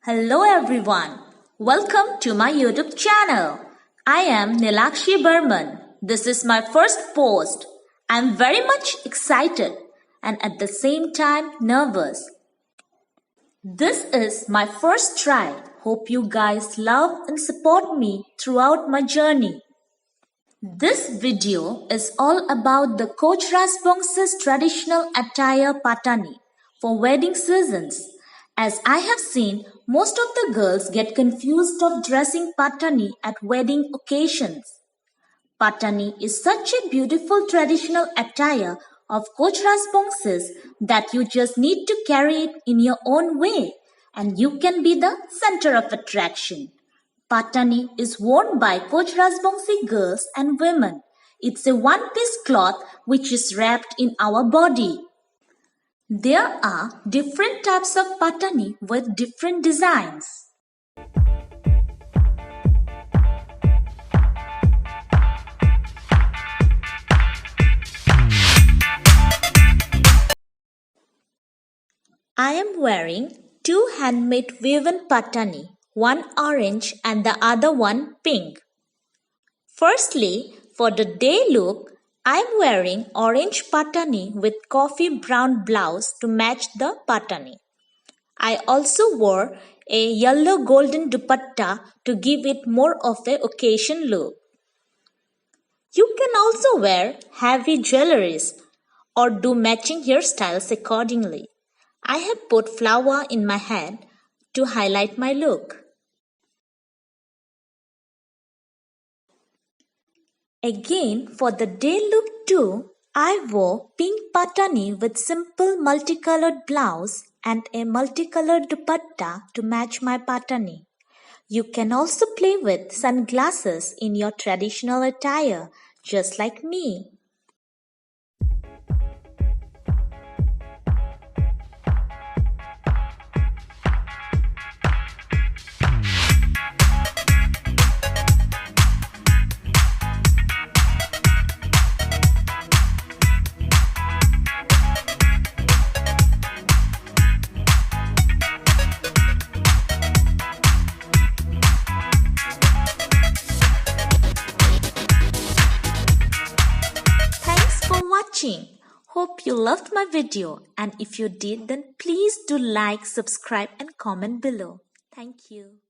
Hello everyone. Welcome to my YouTube channel. I am Nilakshi Burman. This is my first post. I'm very much excited and at the same time nervous. This is my first try. Hope you guys love and support me throughout my journey. This video is all about the Koch Rajbongshi's traditional attire Patani for wedding seasons. As I have seen, most of the girls get confused of dressing Patani at wedding occasions. Patani is such a beautiful traditional attire of Koch Rajbongshi's that you just need to carry it in your own way and you can be the center of attraction. Patani is worn by Koch Rajbongshi girls and women. It's a one-piece cloth which is wrapped in our body. There are different types of Patani with different designs. I am wearing two handmade woven Patani, one orange and the other one pink. Firstly, for the day look, I am wearing orange Patani with coffee brown blouse to match the Patani. I also wore a yellow golden dupatta to give it more of a occasion look. You can also wear heavy jewelries or do matching hairstyles accordingly. I have put flower in my head to highlight my look. Again, for the day look too, I wore pink Patani with simple multicolored blouse and a multicolored dupatta to match my Patani. You can also play with sunglasses in your traditional attire, just like me. Hope you loved my video, and if you did, then please do like, subscribe and comment below. Thank you.